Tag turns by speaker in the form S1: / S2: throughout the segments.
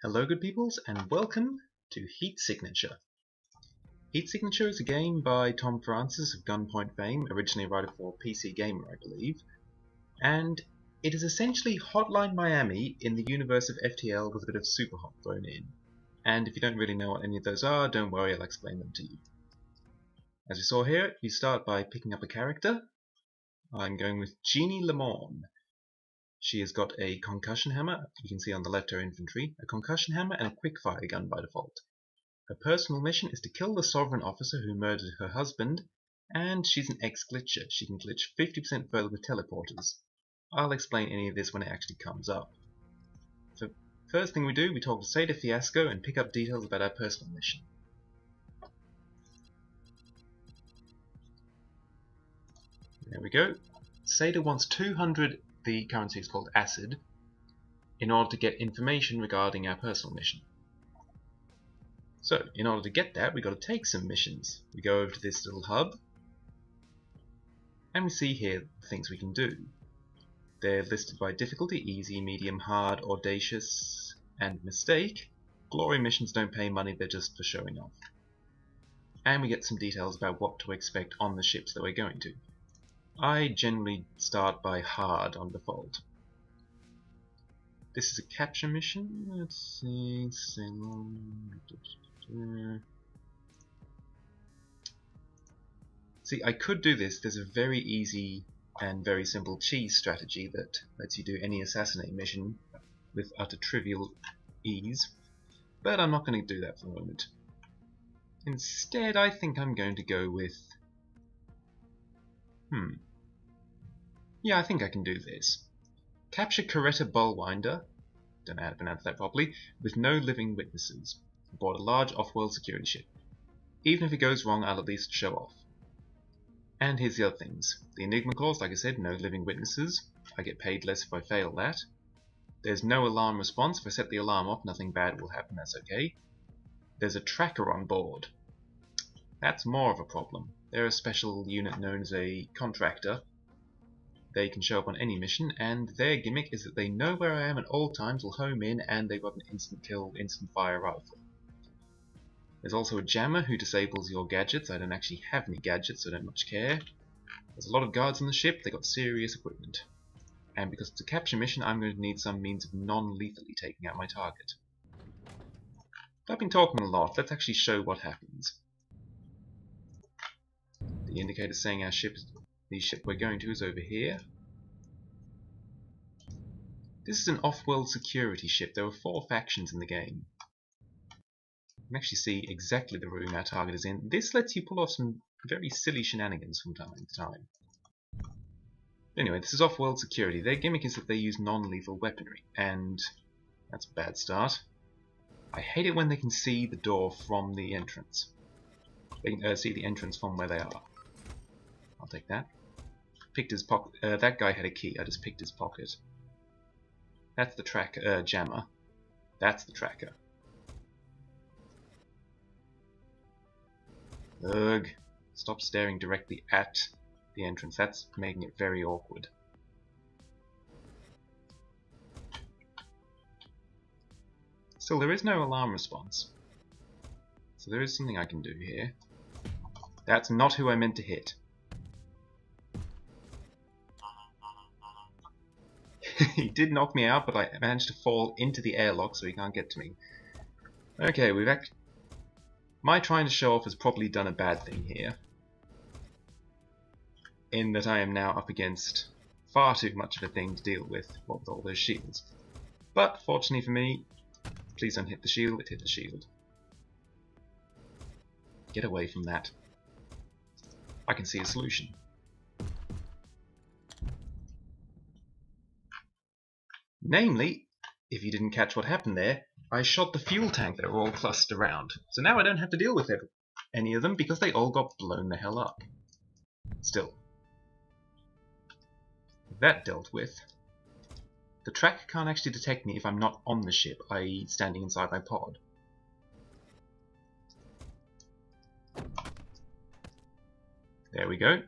S1: Hello good peoples and welcome to Heat Signature. Heat Signature is a game by Tom Francis of Gunpoint fame, originally a writer for PC Gamer I believe, and it is essentially Hotline Miami in the universe of FTL with a bit of Superhot thrown in. And if you don't really know what any of those are, don't worry, I'll explain them to you. As you saw here, you start by picking up a character. I'm going with Jeannie Lemorne. She has got a concussion hammer, you can see on the left her infantry, a concussion hammer and a quickfire gun by default. Her personal mission is to kill the sovereign officer who murdered her husband, and she's an ex-glitcher. She can glitch 50% further with teleporters. I'll explain any of this when it actually comes up. So first thing we do, we talk to Seda Fiasco and pick up details about our personal mission. There we go. Seda wants 200, the currency is called acid, in order to get information regarding our personal mission. So, in order to get that, we've got to take some missions. We go over to this little hub, and we see here the things we can do. They're listed by difficulty: easy, medium, hard, audacious, and mistake. Glory missions don't pay money, they're just for showing off. And we get some details about what to expect on the ships that we're going to. I generally start by hard on default. This is a capture mission. Let's see. See, I could do this. There's a very easy and very simple cheese strategy that lets you do any assassinate mission with utter trivial ease. But I'm not going to do that for the moment. Instead, I think I'm going to go with... Yeah, I think I can do this. Capture Coretta Bullwinder, don't know how to pronounce that properly, with no living witnesses, aboard a large off-world security ship. Even if it goes wrong, I'll at least show off. And here's the other things. The Enigma clause, like I said, no living witnesses. I get paid less if I fail that. There's no alarm response. If I set the alarm off, nothing bad will happen, that's okay. There's a tracker on board. That's more of a problem. They're a special unit known as a contractor. They can show up on any mission, and their gimmick is that they know where I am at all times, will home in, and they've got an instant kill, instant fire rifle. There's also a jammer who disables your gadgets. I don't actually have any gadgets, so I don't much care. There's a lot of guards on the ship, they've got serious equipment. And because it's a capture mission, I'm going to need some means of non-lethally taking out my target. But I've been talking a lot, let's actually show what happens. The indicator's saying our ship is... The ship we're going to is over here. This is an off-world security ship. There are 4 factions in the game. You can actually see exactly the room our target is in. This lets you pull off some very silly shenanigans from time to time. Anyway, this is off-world security. Their gimmick is that they use non-lethal weaponry, and that's a bad start. I hate it when they can see the door from the entrance. They can see the entrance from where they are. I'll take that. Picked his pocket. That guy had a key. I just picked his pocket. That's the tracker, jammer. That's the tracker. Ugh. Stop staring directly at the entrance. That's making it very awkward. Still, there is no alarm response. So there is something I can do here. That's not who I meant to hit. He did knock me out, but I managed to fall into the airlock, so he can't get to me. Okay, my trying to show off has probably done a bad thing here. In that I am now up against far too much of a thing to deal with, what with all those shields. But, fortunately for me, please don't hit the shield, it hit the shield. Get away from that. I can see a solution. Namely, if you didn't catch what happened there, I shot the fuel tank that were all clustered around. So now I don't have to deal with any of them because they all got blown the hell up. Still. That dealt with. The tracker can't actually detect me if I'm not on the ship, i.e. standing inside my pod. There we go.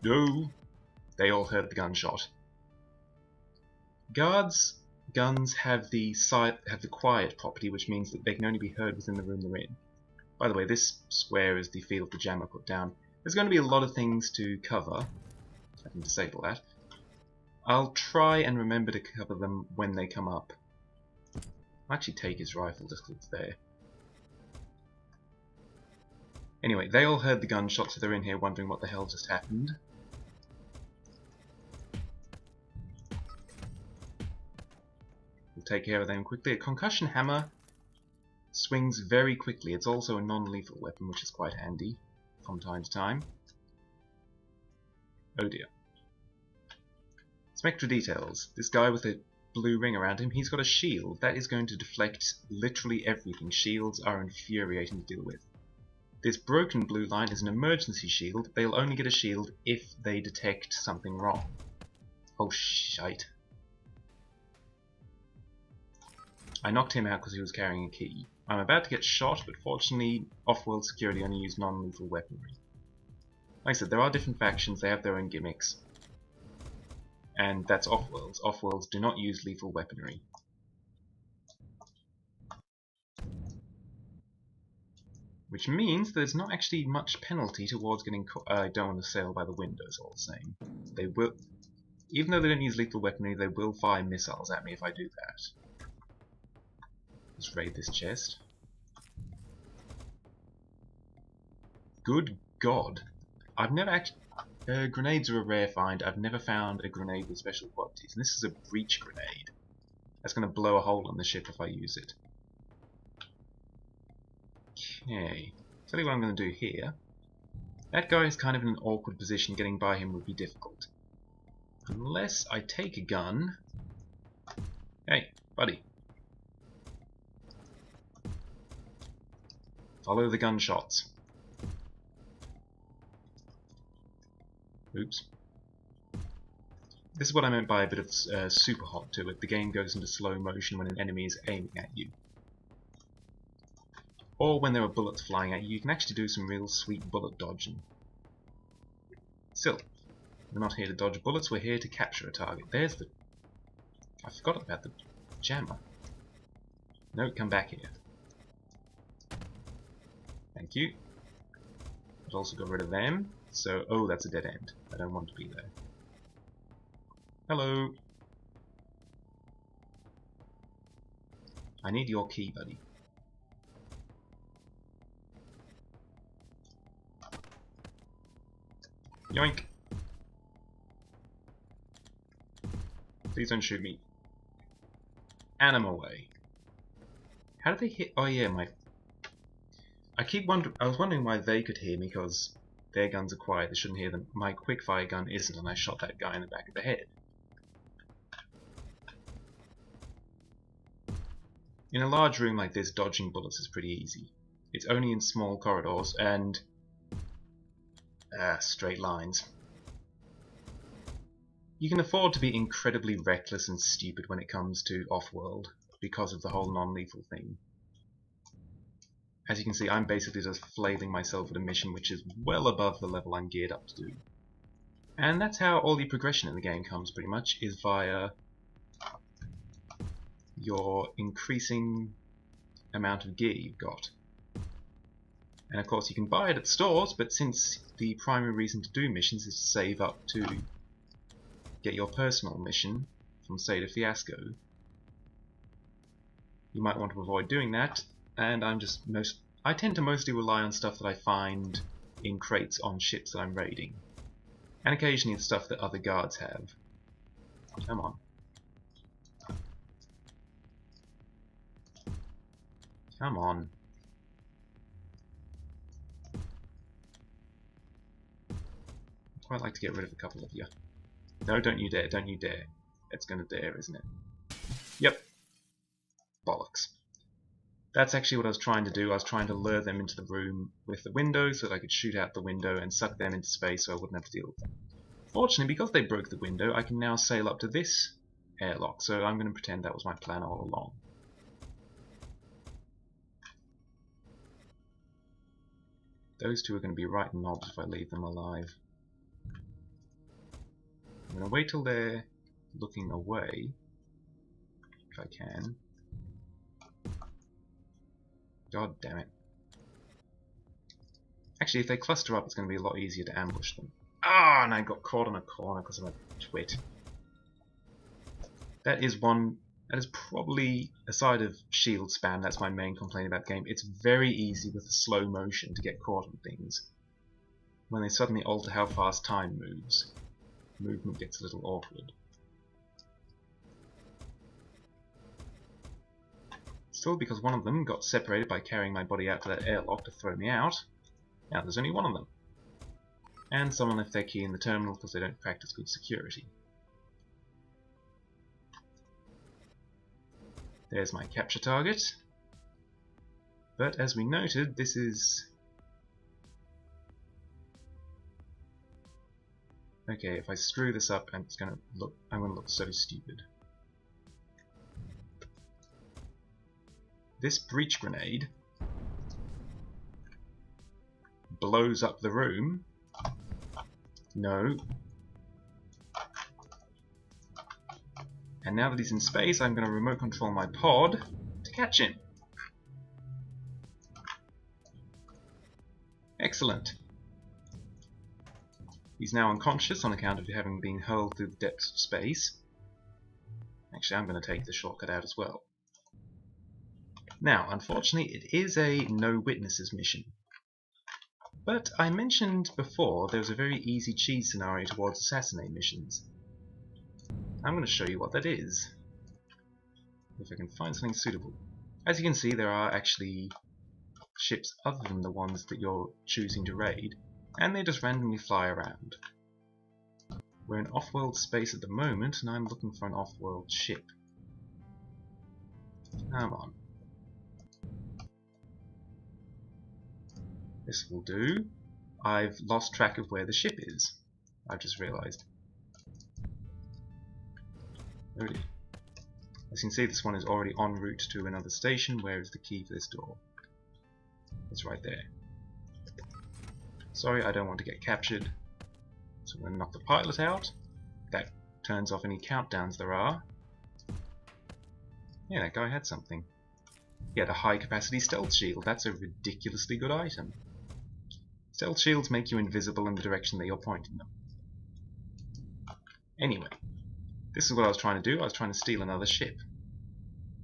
S1: No! They all heard the gunshot. Guards guns have the quiet property, which means that they can only be heard within the room they're in. By the way, this square is the field the jammer put down. There's going to be a lot of things to cover. I can disable that. I'll try and remember to cover them when they come up. I'll actually take his rifle just because it's there. Anyway, they all heard the gunshots, so they're in here wondering what the hell just happened. We'll take care of them quickly. A concussion hammer swings very quickly. It's also a non-lethal weapon, which is quite handy from time to time. Oh dear. Spectra details. This guy with a blue ring around him, he's got a shield. That is going to deflect literally everything. Shields are infuriating to deal with. This broken blue line is an emergency shield. They'll only get a shield if they detect something wrong. Oh shite. I knocked him out because he was carrying a key. I'm about to get shot, but fortunately off-world security only use non-lethal weaponry. Like I said, there are different factions, they have their own gimmicks. And that's off-worlds. Off-worlds do not use lethal weaponry. Which means there's not actually much penalty towards getting I don't want to sail by the windows all the same. They will, even though they don't use lethal weaponry, they will fire missiles at me if I do that. Let's raid this chest. Good God. I've never actually... grenades are a rare find. I've never found a grenade with special qualities. And this is a breach grenade. That's going to blow a hole in the ship if I use it. Okay. Tell you what I'm going to do here. That guy is kind of in an awkward position. Getting by him would be difficult. Unless I take a gun... Hey, buddy. Follow the gunshots. Oops. This is what I meant by a bit of super hot to it. The game goes into slow motion when an enemy is aiming at you. Or when there are bullets flying at you, you can actually do some real sweet bullet dodging. Still, we're not here to dodge bullets, we're here to capture a target. There's the... I forgot about the jammer. No, come back here. Thank you. I've also got rid of them. So, oh, that's a dead end. I don't want to be there. Hello. I need your key, buddy. Yoink. Please don't shoot me. And I'm away. How did they hit? Oh yeah, I was wondering why they could hear me, because their guns are quiet, they shouldn't hear them. My quickfire gun isn't, and I shot that guy in the back of the head. In a large room like this, dodging bullets is pretty easy. It's only in small corridors and straight lines. You can afford to be incredibly reckless and stupid when it comes to off-world because of the whole non-lethal thing. As you can see, I'm basically just flailing myself at a mission which is well above the level I'm geared up to do. And that's how all the progression in the game comes, pretty much, is via your increasing amount of gear you've got. And of course you can buy it at stores, but since the primary reason to do missions is to save up to get your personal mission from Say to Fiasco, you might want to avoid doing that. And I tend to mostly rely on stuff that I find in crates on ships that I'm raiding. And occasionally the stuff that other guards have. Come on. Come on. I'd quite like to get rid of a couple of you. No, don't you dare, don't you dare. It's gonna dare, isn't it? Yep. Bollocks. That's actually what I was trying to do. I was trying to lure them into the room with the window so that I could shoot out the window and suck them into space so I wouldn't have to deal with them. Fortunately, because they broke the window, I can now sail up to this airlock, so I'm going to pretend that was my plan all along. Those two are going to be right knobs if I leave them alive. I'm going to wait till they're looking away. if I can. God damn it. Actually, if they cluster up, it's going to be a lot easier to ambush them. Ah, and I got caught on a corner because I'm a twit. That is probably, aside of shield spam, that's my main complaint about the game. It's very easy with the slow motion to get caught on things. When they suddenly alter how fast time moves, movement gets a little awkward. Still, because one of them got separated by carrying my body out to that airlock to throw me out, now there's only one of them. And someone left their key in the terminal because they don't practice good security. There's my capture target. But as we noted, this is... Okay, if I screw this up, and I'm gonna look so stupid. This breach grenade blows up the room. No. And now that he's in space, I'm going to remote control my pod to catch him. Excellent. He's now unconscious on account of having been hurled through the depths of space. Actually, I'm going to take the shortcut out as well. Now, unfortunately, it is a no witnesses mission. But I mentioned before there was a very easy cheese scenario towards assassinate missions. I'm going to show you what that is. If I can find something suitable. As you can see, there are actually ships other than the ones that you're choosing to raid, and they just randomly fly around. We're in off-world space at the moment, and I'm looking for an off-world ship. Come on. This will do. I've lost track of where the ship is. I've just realised. Oh dear. As you can see, this one is already en route to another station. Where is the key for this door? It's right there. Sorry, I don't want to get captured. So I'm going to knock the pilot out. That turns off any countdowns there are. Yeah, that guy had something. He had a high capacity stealth shield. That's a ridiculously good item. Stealth shields make you invisible in the direction that you're pointing them. Anyway, this is what I was trying to do. I was trying to steal another ship.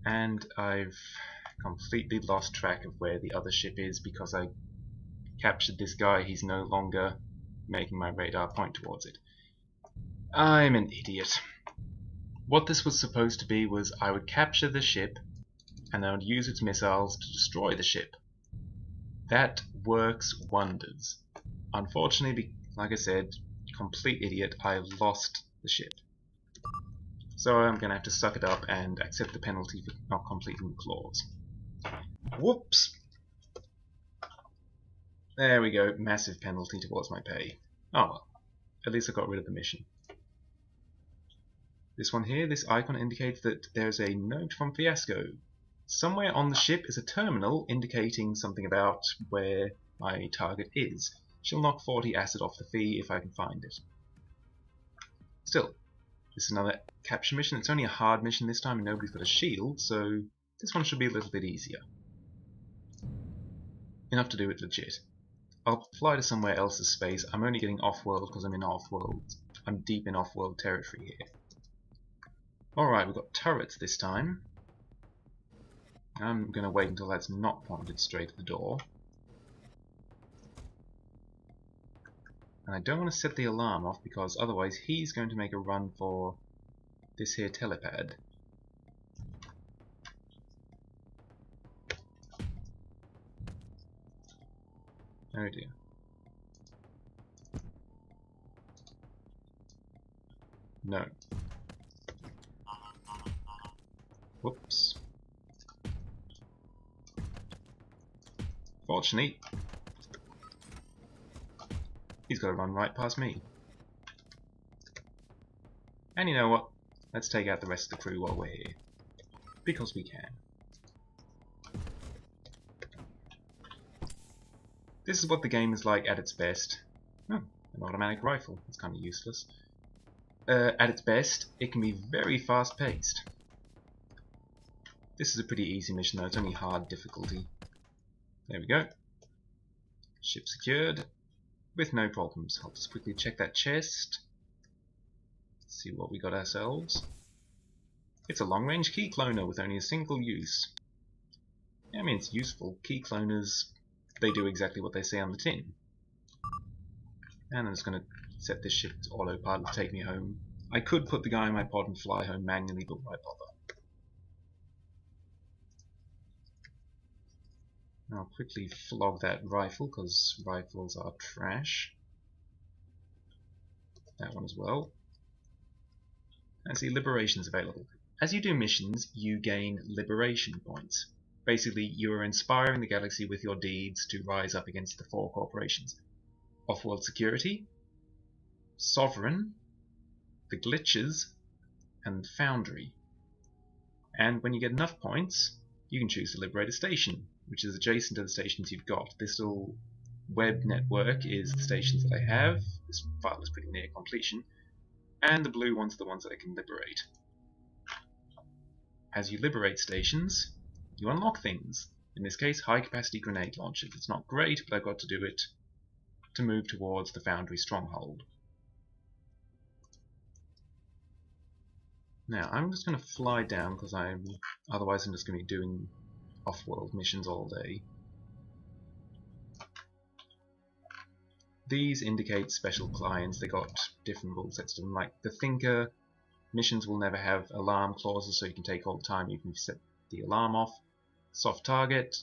S1: And I've completely lost track of where the other ship is because I captured this guy. He's no longer making my radar point towards it. I'm an idiot. What this was supposed to be was I would capture the ship and I would use its missiles to destroy the ship. That works wonders. Unfortunately, like I said, complete idiot, I've lost the ship. So I'm going to have to suck it up and accept the penalty for not completing the clause. Whoops! There we go, massive penalty towards my pay. Oh well, at least I got rid of the mission. This one here, this icon indicates that there's a note from Fiasco. Somewhere on the ship is a terminal indicating something about where my target is. She'll knock 40 acid off the fee if I can find it. Still, this is another capture mission. It's only a hard mission this time and nobody's got a shield, so this one should be a little bit easier. Enough to do it legit. I'll fly to somewhere else's space. I'm only getting off-world because I'm in off-world. I'm deep in off-world territory here. Alright, we've got turrets this time. I'm going to wait until that's not pointed straight at the door. And I don't want to set the alarm off because otherwise he's going to make a run for this here telepad. Oh dear. No. Whoops. Fortunately, he's got to run right past me. And you know what? Let's take out the rest of the crew while we're here. Because we can. This is what the game is like at its best. Oh, an automatic rifle. That's kind of useless. At its best, it can be very fast-paced. This is a pretty easy mission though, it's only hard difficulty. There we go. Ship secured with no problems. I'll just quickly check that chest. See what we got ourselves. It's a long-range key cloner with only a single use. I mean, it's useful. Key cloners, they do exactly what they say on the tin. And I'm just going to set this ship to autopilot to take me home. I could put the guy in my pod and fly home manually, but why bother? I'll quickly flog that rifle, because rifles are trash. That one as well. And see, liberation's available. As you do missions, you gain liberation points. Basically, you are inspiring the galaxy with your deeds to rise up against the 4 corporations. Off-world security, sovereign, the glitches, and foundry. And when you get enough points, you can choose to liberate a station, which is adjacent to the stations you've got. This little web network is the stations that I have. This file is pretty near completion. And the blue ones are the ones that I can liberate. As you liberate stations, you unlock things. In this case, high-capacity grenade launchers. It's not great, but I've got to do it to move towards the Foundry stronghold. Now, I'm just going to fly down, because otherwise I'm just going to be doing off-world missions all day. These indicate special clients. They got different rule sets to them. Like the Thinker, missions will never have alarm clauses, so you can take all the time. You can set the alarm off. Soft target,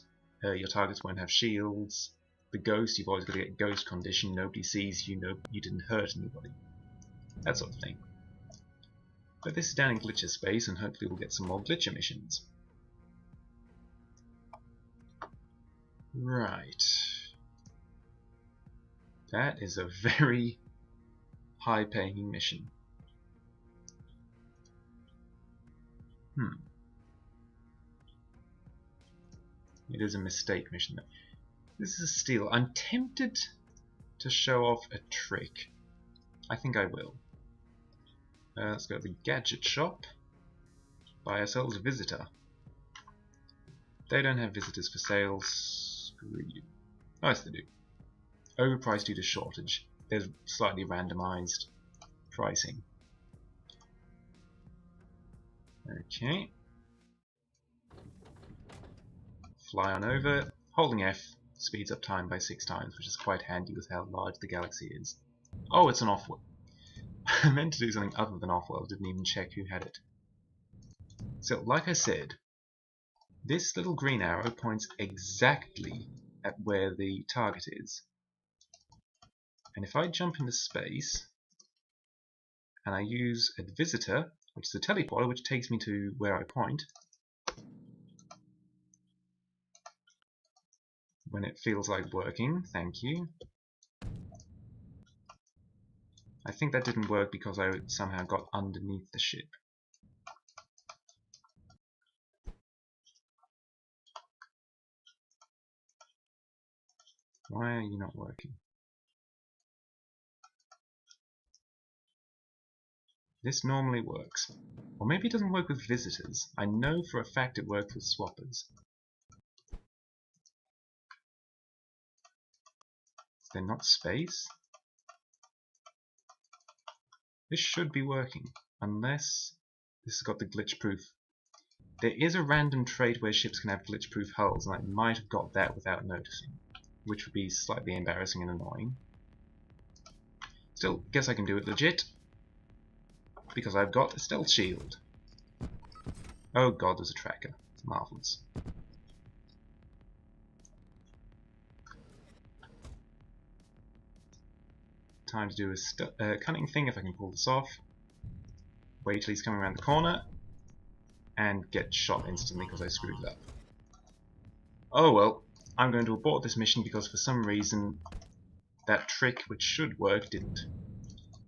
S1: your targets won't have shields. The Ghost, you've always got to get Ghost condition. Nobody sees you, you didn't hurt anybody. That sort of thing. But this is down in Glitcher space, and hopefully we'll get some more Glitcher missions. Right. That is a very high-paying mission. It is a mistake mission though. This is a steal. I'm tempted to show off a trick. I think I will. Let's go to the gadget shop. Buy ourselves a visitor. They don't have visitors for sale. Screw you. Oh, yes, they do. Overpriced due to shortage. There's slightly randomized pricing. Okay. Fly on over. Holding F speeds up time by 6 times, which is quite handy with how large the galaxy is. Oh, it's an off-world. I meant to do something other than off-world, didn't even check who had it. So, like I said, this little green arrow points exactly at where the target is. And if I jump into space, and I use a visitor, which is a teleporter, which takes me to where I point, when it feels like working, thank you. I think that didn't work because I somehow got underneath the ship. Why are you not working? This normally works. Or maybe it doesn't work with visitors. I know for a fact it works with swappers. Is there not space? This should be working, unless this has got the glitch proof. There is a random trait where ships can have glitch proof hulls, and I might have got that without noticing, which would be slightly embarrassing and annoying. Still, guess I can do it legit, because I've got a stealth shield. Oh god, there's a tracker. It's marvellous. Time to do a cunning thing if I can pull this off. Wait till he's coming around the corner, and get shot instantly because I screwed it up. Oh well, I'm going to abort this mission because for some reason that trick, which should work, didn't.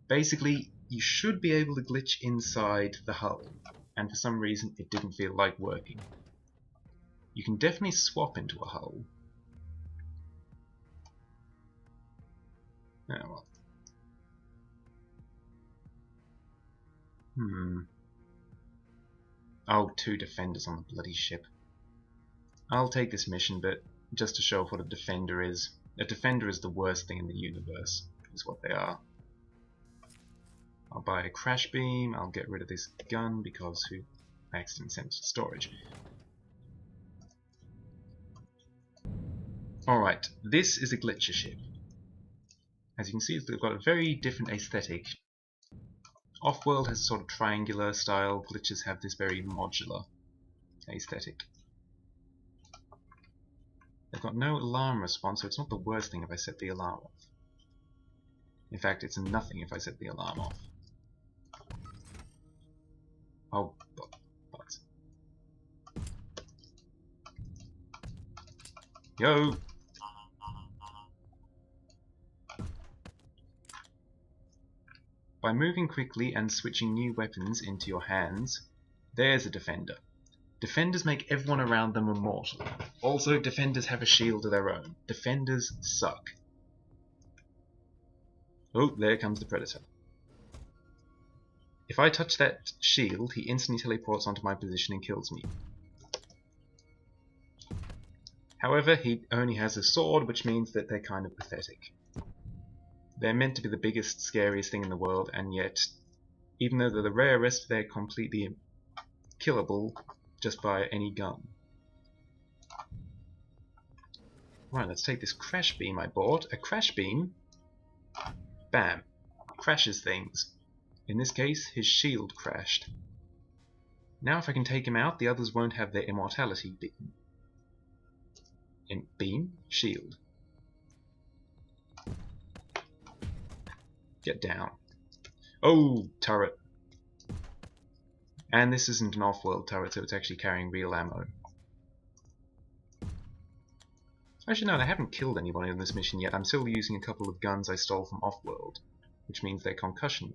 S1: Basically, you should be able to glitch inside the hull, and for some reason it didn't feel like working. You can definitely swap into a hull. Oh well. Oh, 2 defenders on the bloody ship. I'll take this mission, but just to show off what a defender is. A defender is the worst thing in the universe, is what they are. I'll buy a crash beam, I'll get rid of this gun because I accidentally sent it to storage. Alright, this is a glitcher ship. As you can see, they've got a very different aesthetic. Offworld has a sort of triangular style, glitches have this very modular aesthetic. They've got no alarm response, so it's not the worst thing if I set the alarm off. In fact, it's nothing if I set the alarm off. Oh, bugs. Yo! By moving quickly and switching new weapons into your hands, there's a defender. Defenders make everyone around them immortal. Also, defenders have a shield of their own. Defenders suck. Oh, there comes the predator. If I touch that shield, he instantly teleports onto my position and kills me. However, he only has a sword, which means that they're kind of pathetic. They're meant to be the biggest, scariest thing in the world, and yet, even though they're the rarest, they're completely killable just by any gun. Right, let's take this crash beam I bought. A crash beam, bam, crashes things. In this case, his shield crashed. Now if I can take him out, the others won't have their immortality beam. Shield. Get down. Oh, turret. And this isn't an off-world turret, so it's actually carrying real ammo. Actually no, I haven't killed anyone in this mission yet. I'm still using a couple of guns I stole from off-world, which means they're concussion.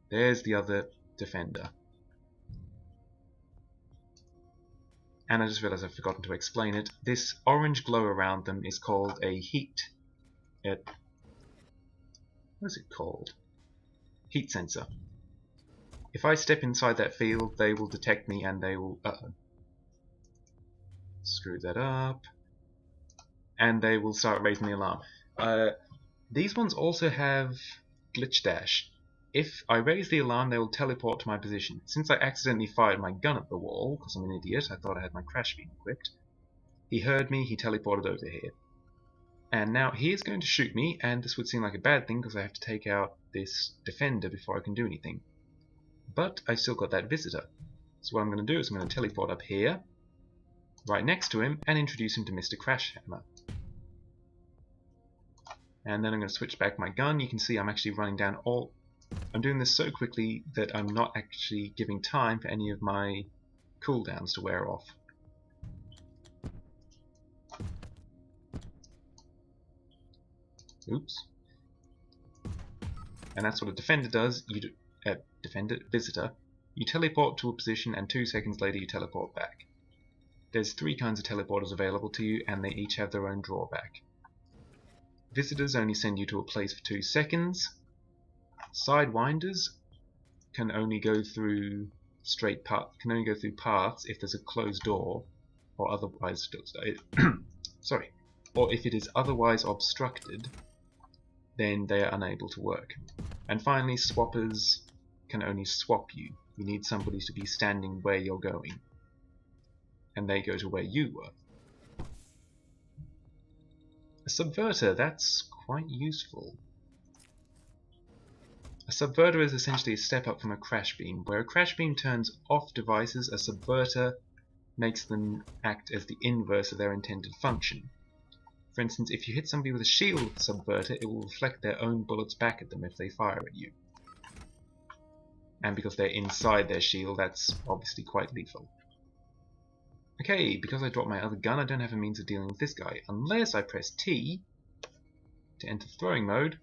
S1: There's the other defender. And I just realized I've forgotten to explain it. This orange glow around them is called a heat... what is it called? Heat sensor. If I step inside that field, they will detect me and they will... Screw that up. And they will start raising the alarm. These ones also have glitch dash. If I raise the alarm, they will teleport to my position. Since I accidentally fired my gun at the wall, because I'm an idiot, I thought I had my crash beam equipped, he heard me, he teleported over here. And now he is going to shoot me, and this would seem like a bad thing because I have to take out this defender before I can do anything. But I've still got that visitor. So what I'm going to do is I'm going to teleport up here, right next to him, and introduce him to Mr. Crashhammer. And then I'm going to switch back my gun. You can see I'm actually running down all... I'm doing this so quickly that I'm not actually giving time for any of my cooldowns to wear off. Oops. And that's what a defender does. Visitor. You teleport to a position and 2 seconds later you teleport back. There's 3 kinds of teleporters available to you and they each have their own drawback. Visitors only send you to a place for 2 seconds. Sidewinders can only go through paths if there's a closed door or otherwise sorry, or if it is otherwise obstructed, then they are unable to work. And finally, swappers can only swap you. You need somebody to be standing where you're going, and they go to where you were. A subverter, that's quite useful. A subverter is essentially a step up from a crash beam. Where a crash beam turns off devices, a subverter makes them act as the inverse of their intended function. For instance, if you hit somebody with a shield subverter, it will reflect their own bullets back at them if they fire at you. And because they're inside their shield, that's obviously quite lethal. Okay, because I dropped my other gun, I don't have a means of dealing with this guy, unless I press T to enter throwing mode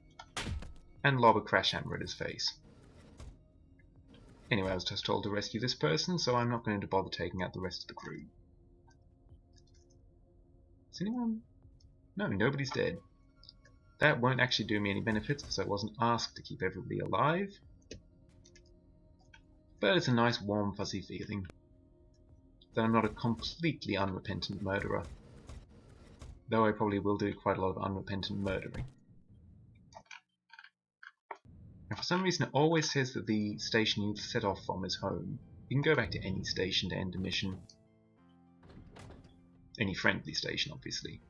S1: and lob a crash hammer at his face. Anyway, I was just told to rescue this person, so I'm not going to bother taking out the rest of the crew. Is anyone? No, nobody's dead. That won't actually do me any benefits because I wasn't asked to keep everybody alive. But it's a nice warm fuzzy feeling that I'm not a completely unrepentant murderer. Though I probably will do quite a lot of unrepentant murdering. And for some reason it always says that the station you set off from is home. You can go back to any station to end a mission. Any friendly station, obviously.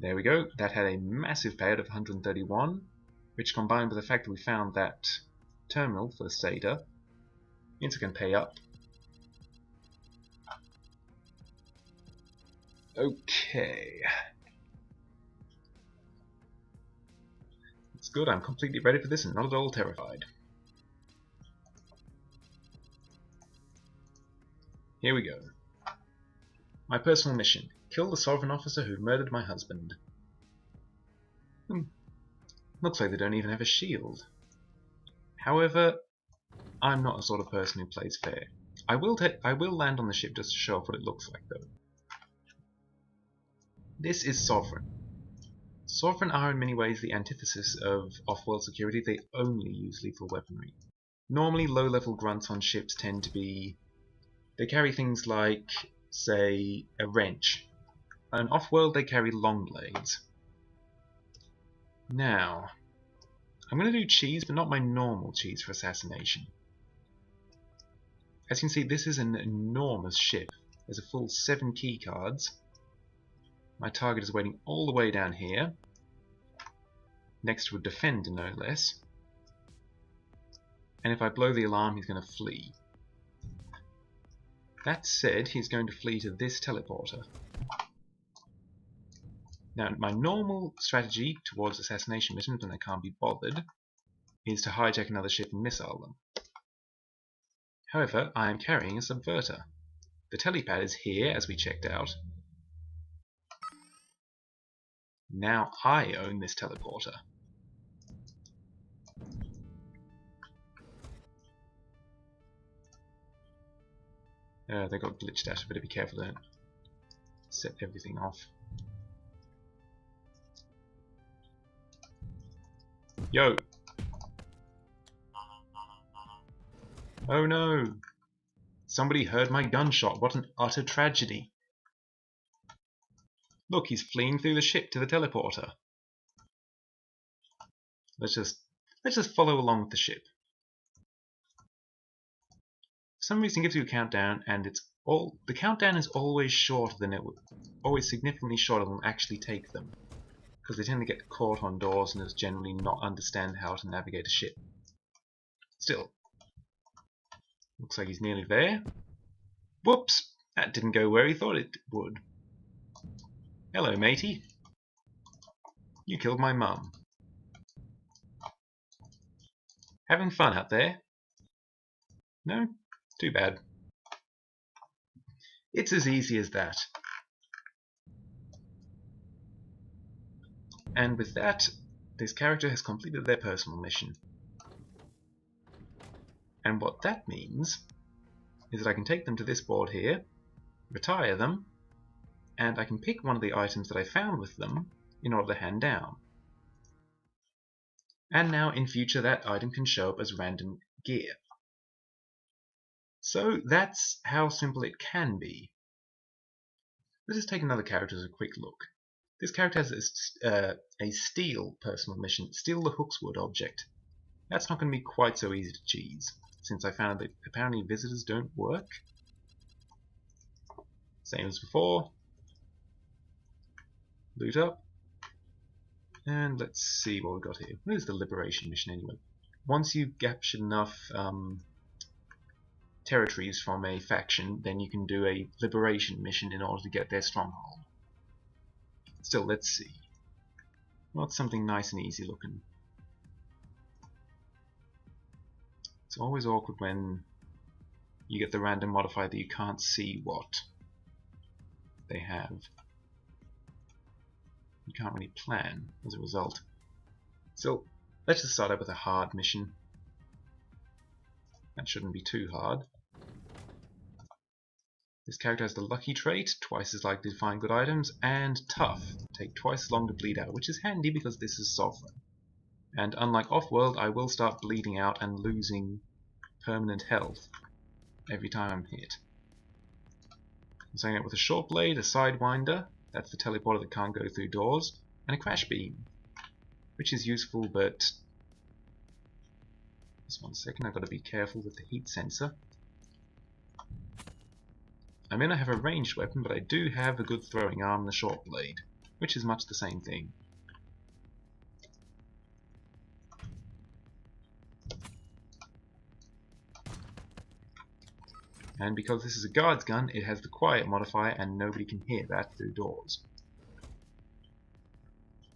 S1: There we go. That had a massive payout of 131, which combined with the fact that we found that terminal for the SATA means I can pay up. Okay. It's good, I'm completely ready for this and not at all terrified. Here we go. My personal mission. Kill the sovereign officer who murdered my husband. Looks like they don't even have a shield. However, I'm not the sort of person who plays fair. I will land on the ship just to show off what it looks like, though. This is Sovereign. Sovereign are in many ways the antithesis of off-world security. They only use lethal weaponry. Normally, low-level grunts on ships tend to be... They carry things like, say, a wrench. And off-world, they carry long blades. Now, I'm going to do cheese, but not my normal cheese for assassination. As you can see, this is an enormous ship. There's a full 7 key cards. My target is waiting all the way down here, next to a defender no less. And if I blow the alarm, he's going to flee. That said, he's going to flee to this teleporter. Now, my normal strategy towards assassination missions when I can't be bothered is to hijack another ship and missile them. However, I am carrying a subverter. The telepad is here, as we checked out. Now I own this teleporter. They got glitched out. I better be careful, don't set everything off. Yo! Oh no! Somebody heard my gunshot. What an utter tragedy. Look, he's fleeing through the ship to the teleporter. Let's just follow along with the ship. For some reason it gives you a countdown, and the countdown is always shorter than always significantly shorter than actually take them. Because they tend to get caught on doors and just generally not understand how to navigate a ship. Still. Looks like he's nearly there. Whoops! That didn't go where he thought it would. Hello, matey. You killed my mum. Having fun out there? No? Too bad. It's as easy as that. And with that, this character has completed their personal mission. And what that means is that I can take them to this board here, retire them, and I can pick one of the items that I found with them in order to hand down. And now in future that item can show up as random gear. So that's how simple it can be. Let's just take another character as a quick look. This character has a steal personal mission, steal the Hookswood object. That's not going to be quite so easy to cheese, since I found that apparently visitors don't work. Same as before. Loot up. And let's see what we've got here. What is the liberation mission anyway? Once you've captured enough territories from a faction, then you can do a liberation mission in order to get their stronghold. Still, let's see. What's something nice and easy looking? It's always awkward when you get the random modifier that you can't see what they have. You can't really plan as a result. So let's just start out with a hard mission. That shouldn't be too hard. This character has the lucky trait, twice as likely to find good items, and tough, take twice as long to bleed out, which is handy because this is sovereign. And unlike off-world, I will start bleeding out and losing permanent health every time I'm hit. I'm saying it with a short blade, a sidewinder, that's the teleporter that can't go through doors, and a crash beam, which is useful, but just 1 second, I've got to be careful with the heat sensor. I may not have a ranged weapon, but I do have a good throwing arm and a short blade, which is much the same thing. And because this is a guard's gun, it has the quiet modifier and nobody can hear that through doors.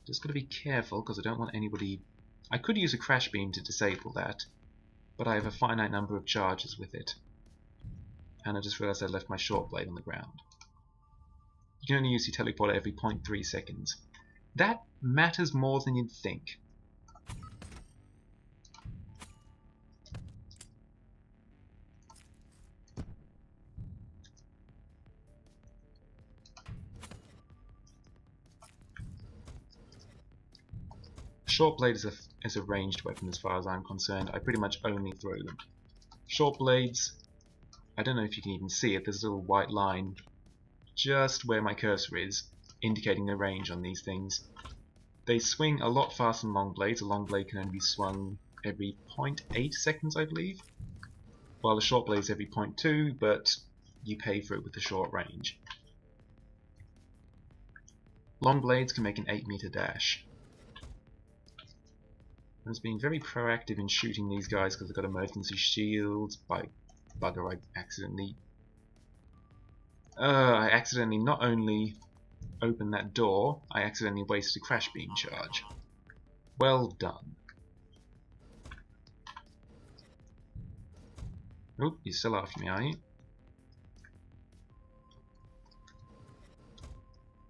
S1: Just gotta be careful because I don't want anybody... I could use a crash beam to disable that, but I have a finite number of charges with it. And I just realized I left my short blade on the ground. You can only use your teleporter every 0.3 seconds. That matters more than you'd think. Short blade is a ranged weapon as far as I'm concerned. I pretty much only throw them. Short blades, I don't know if you can even see it, there's a little white line just where my cursor is, indicating the range on these things. They swing a lot faster than long blades. A long blade can only be swung every 0.8 seconds, I believe, while a short blade is every 0.2, but you pay for it with the short range. Long blades can make an 8-meter dash. I was being very proactive in shooting these guys because I've got emergency shields. By bugger, I accidentally not only opened that door, I accidentally wasted a crash beam charge. Well done. Oh, you're still after me, are you?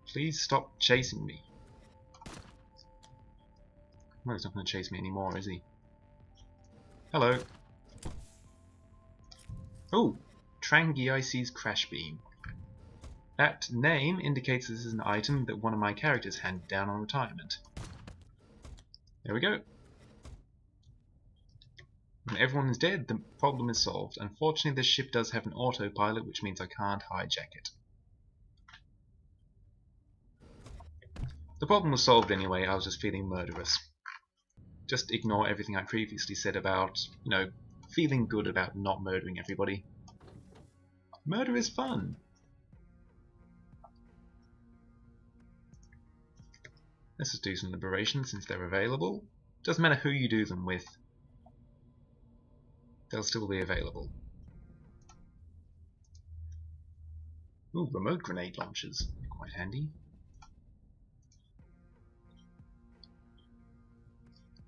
S1: Please stop chasing me. Well, he's not going to chase me anymore, is he? Hello. Oh, Trangiice's Crash Beam. That name indicates this is an item that one of my characters handed down on retirement. There we go. When everyone is dead, the problem is solved. Unfortunately, this ship does have an autopilot, which means I can't hijack it. The problem was solved anyway, I was just feeling murderous. Just ignore everything I previously said about, you know, feeling good about not murdering everybody. Murder is fun! Let's just do some liberation since they're available. Doesn't matter who you do them with, they'll still be available. Ooh, remote grenade launchers. Quite handy.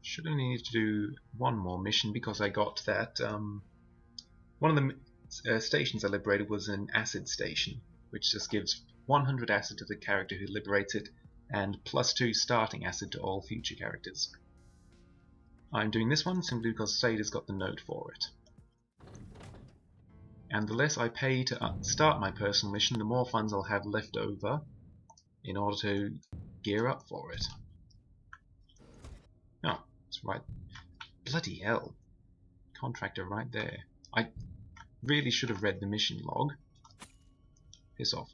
S1: Should only need to do one more mission because I got that. One of the stations I liberated was an acid station, which just gives 100 acid to the character who liberates it, and +2 starting acid to all future characters. I'm doing this one simply because Sada's got the note for it. And the less I pay to start my personal mission, the more funds I'll have left over in order to gear up for it. Oh, that's right. Bloody hell. Contractor right there. I really should have read the mission log. Piss off.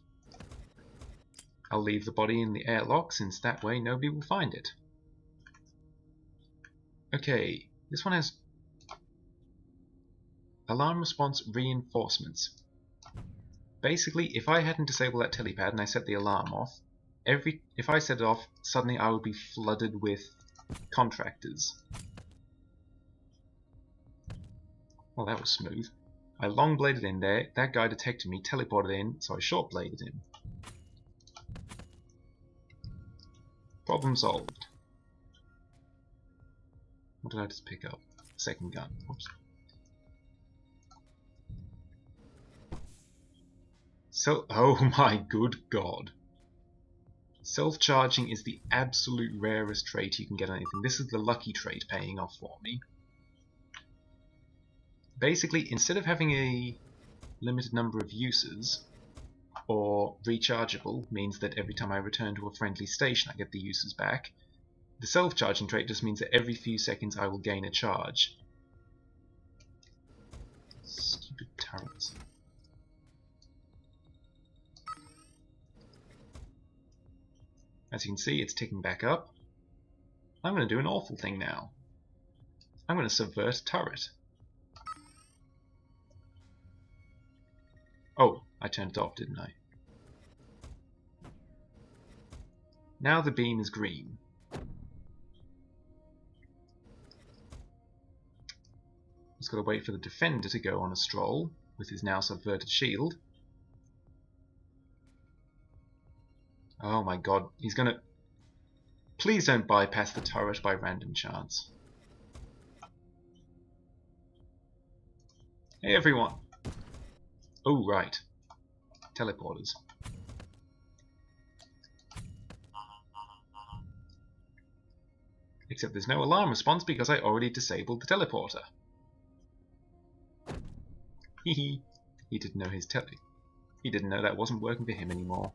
S1: I'll leave the body in the airlock since that way nobody will find it. Okay, this one has alarm response reinforcements. Basically, if I hadn't disabled that telepad and I set the alarm off, if I set it off, suddenly I would be flooded with contractors. Well, that was smooth. I long bladed in there, that guy detected me, teleported in, so I short bladed him. Problem solved. What did I just pick up? Second gun. Oops. So, oh my good god. Self-charging is the absolute rarest trait you can get on anything. This is the lucky trait paying off for me. Basically, instead of having a limited number of uses, or rechargeable, means that every time I return to a friendly station I get the uses back, The self-charging trait just means that every few seconds I will gain a charge. Stupid turrets. As you can see, it's ticking back up. I'm going to do an awful thing now. I'm going to subvert a turret. Oh, I turned it off, didn't I? Now the beam is green. Just got to wait for the defender to go on a stroll with his now subverted shield. Oh my god, he's gonna... Please don't bypass the turret by random chance. Hey everyone! Oh right, teleporters. Except there's no alarm response because I already disabled the teleporter. Hehe. He didn't know his He didn't know that wasn't working for him anymore.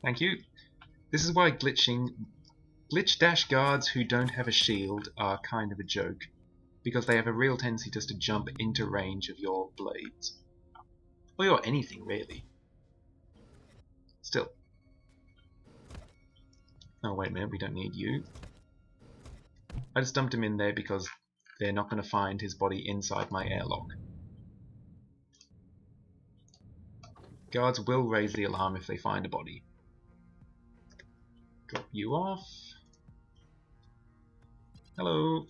S1: Thank you. This is why glitch dash guards who don't have a shield are kind of a joke, because they have a real tendency just to jump into range of your blades. Or your anything, really. Still. Oh, wait a minute, we don't need you. I just dumped him in there because they're not going to find his body inside my airlock. Guards will raise the alarm if they find a body. Drop you off. Hello.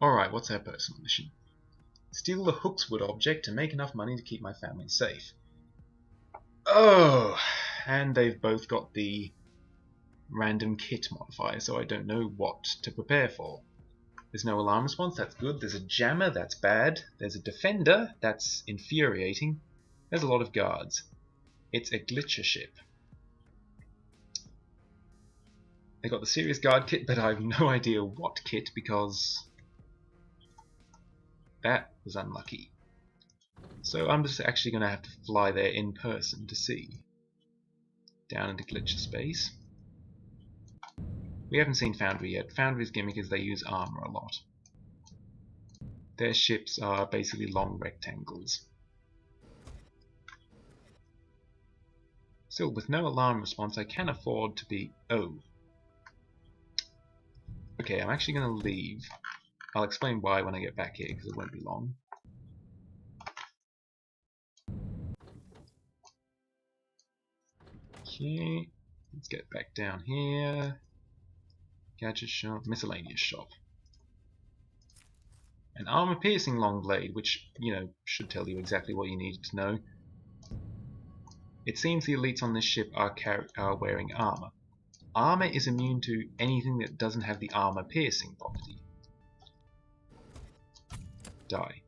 S1: Alright, what's our personal mission? Steal the Hookswood object to make enough money to keep my family safe. Oh, and they've both got the random kit modifier, so I don't know what to prepare for. There's no alarm response, that's good. There's a jammer, that's bad. There's a defender, that's infuriating. There's a lot of guards. It's a glitcher ship. They got the serious guard kit, but I have no idea what kit because that was unlucky. So I'm just actually going to have to fly there in person to see. Down into glitcher space. We haven't seen Foundry yet. Foundry's gimmick is they use armor a lot. Their ships are basically long rectangles. Still, with no alarm response, I can afford to be... Oh. Okay, I'm actually going to leave. I'll explain why when I get back here, because it won't be long. Okay, let's get back down here. Gadget shop, miscellaneous shop. An armor-piercing long blade, which, you know, should tell you exactly what you needed to know. It seems the elites on this ship are wearing armor. Armor is immune to anything that doesn't have the armor-piercing property. Die.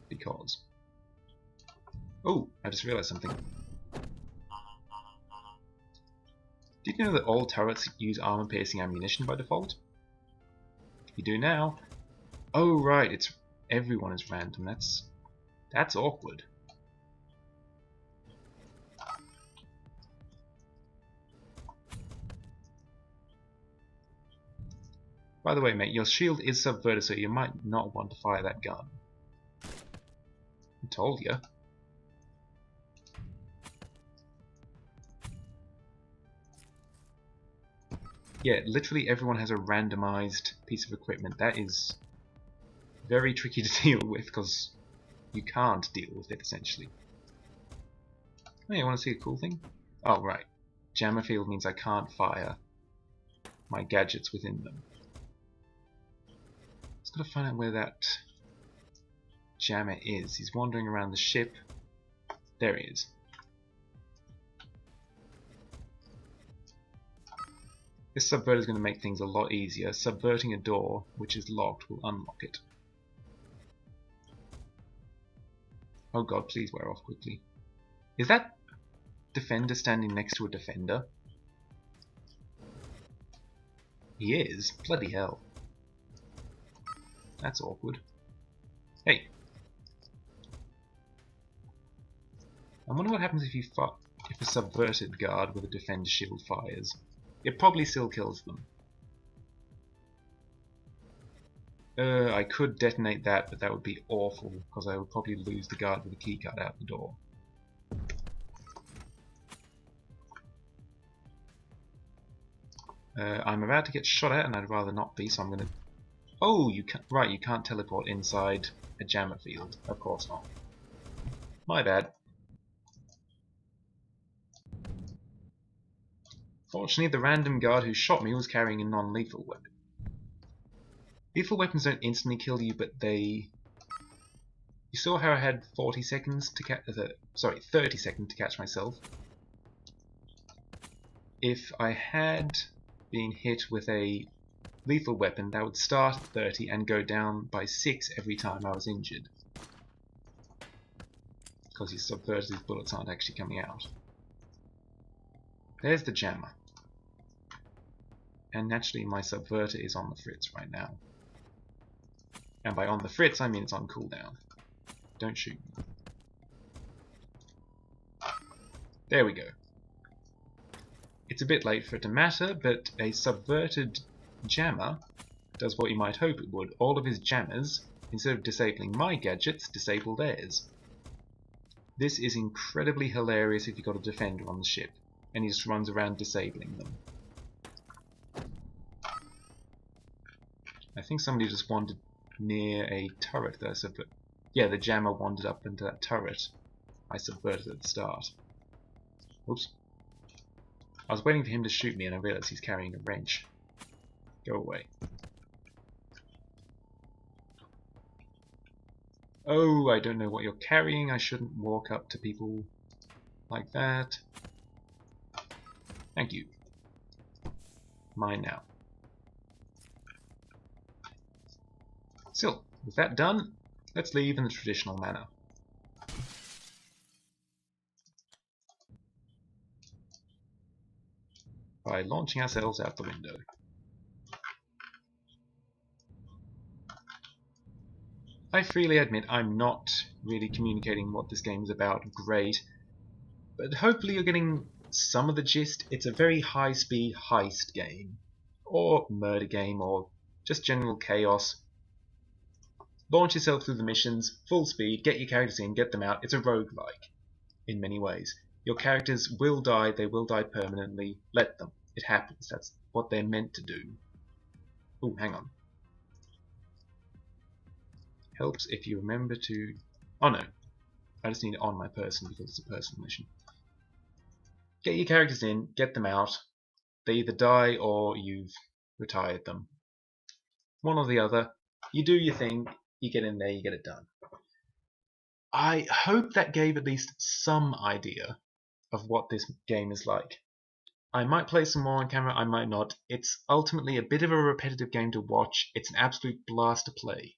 S1: Because. Oh, I just realized something. Did you know that all turrets use armor-piercing ammunition by default? You do now. Oh right, it's everyone is random. That's awkward. By the way, mate, your shield is subverted, so you might not want to fire that gun. I told you. Yeah, literally everyone has a randomized piece of equipment. That is very tricky to deal with because you can't deal with it essentially. Oh, you want to see a cool thing? Oh, right. Jammer field means I can't fire my gadgets within them. Just gotta find out where that jammer is. He's wandering around the ship. There he is. This subverter is going to make things a lot easier. Subverting a door, which is locked, will unlock it. Oh god, please wear off quickly. Is that defender standing next to a defender? He is? Bloody hell. That's awkward. Hey. I wonder what happens if you if a subverted guard with a defender shield fires. It probably still kills them. I could detonate that, but that would be awful, because I would probably lose the guard with a keycard out the door. I'm about to get shot at, and I'd rather not be, so I'm gonna... Oh, you can't... Right, you can't teleport inside a jammer field. Of course not. My bad. Fortunately, the random guard who shot me was carrying a non-lethal weapon. Lethal weapons don't instantly kill you, but they... You saw how I had 40 seconds to catch... 30 seconds to catch myself. If I had been hit with a lethal weapon, that would start at 30 and go down by 6 every time I was injured. Because his subverted bullets aren't actually coming out. There's the jammer. And naturally my subverter is on the fritz right now. And by on the fritz I mean it's on cooldown. Don't shoot me. There we go. It's a bit late for it to matter, but a subverted jammer does what you might hope it would. All of his jammers, instead of disabling my gadgets, disable theirs. This is incredibly hilarious if you've got a defender on the ship, and he just runs around disabling them. I think somebody just wandered near a turret that I subverted. Yeah, the jammer wandered up into that turret I subverted at the start. Oops. I was waiting for him to shoot me and I realized he's carrying a wrench. Go away. Oh, I don't know what you're carrying. I shouldn't walk up to people like that. Thank you. Mine now. Still, with that done, let's leave in the traditional manner. By launching ourselves out the window. I freely admit I'm not really communicating what this game is about great, but hopefully you're getting some of the gist. It's a very high-speed heist game, or murder game, or just general chaos. Launch yourself through the missions, full speed, get your characters in, get them out. It's a roguelike in many ways. Your characters will die, they will die permanently. Let them. It happens. That's what they're meant to do. Oh, hang on. Helps if you remember to... Oh no. I just need it on my person because it's a personal mission. Get your characters in, get them out. They either die or you've retired them. One or the other. You do your thing, you get in there, you get it done. I hope that gave at least some idea of what this game is like. I might play some more on camera, I might not. It's ultimately a bit of a repetitive game to watch. It's an absolute blast to play.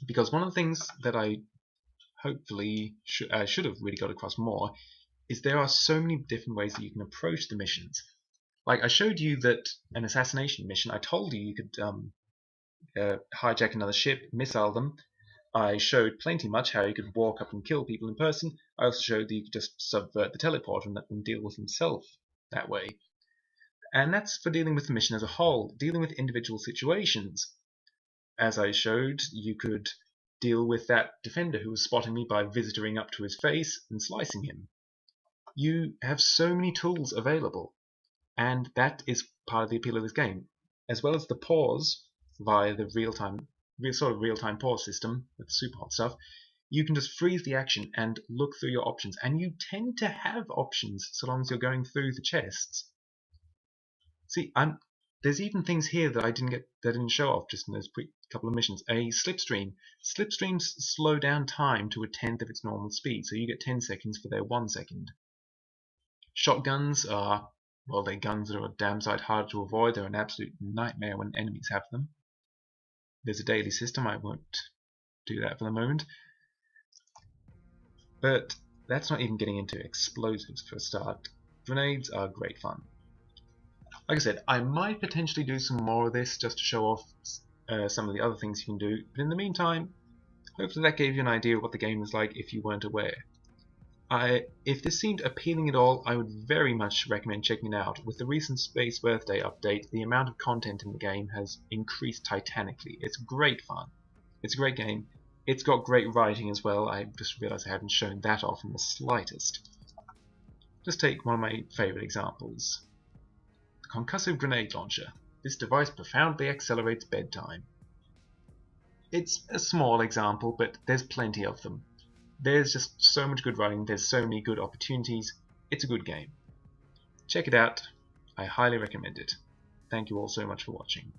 S1: Because one of the things that I hopefully should have really got across more is there are so many different ways that you can approach the missions. Like I showed you that an assassination mission, I told you you could hijack another ship, missile them. I showed plenty much how you could walk up and kill people in person. I also showed that you could just subvert the teleporter and let them deal with himself that way. And that's for dealing with the mission as a whole, dealing with individual situations. As I showed, you could deal with that defender who was spotting me by visitoring up to his face and slicing him. You have so many tools available, and that is part of the appeal of this game. As well as the pause via the real-time pause system with super hot stuff, you can just freeze the action and look through your options, and you tend to have options so long as you're going through the chests. See, there's even things here that I didn't show off just in those couple of missions. A slipstream. Slipstreams slow down time to 1/10 of its normal speed, so you get 10 seconds for their 1 second. Shotguns are, well, they're guns that are a damn sight hard to avoid. They're an absolute nightmare when enemies have them. There's a daily system, I won't do that for the moment. But that's not even getting into explosives for a start. Grenades are great fun. Like I said, I might potentially do some more of this just to show off some of the other things you can do, but in the meantime, hopefully that gave you an idea of what the game is like if you weren't aware. If this seemed appealing at all, I would very much recommend checking it out. With the recent Space Birthday update, the amount of content in the game has increased titanically. It's great fun. It's a great game. It's got great writing as well. I just realised I haven't shown that off in the slightest. Just take one of my favourite examples. The concussive grenade launcher. This device profoundly accelerates bedtime. It's a small example, but there's plenty of them. There's just so much good writing, there's so many good opportunities. It's a good game. Check it out. I highly recommend it. Thank you all so much for watching.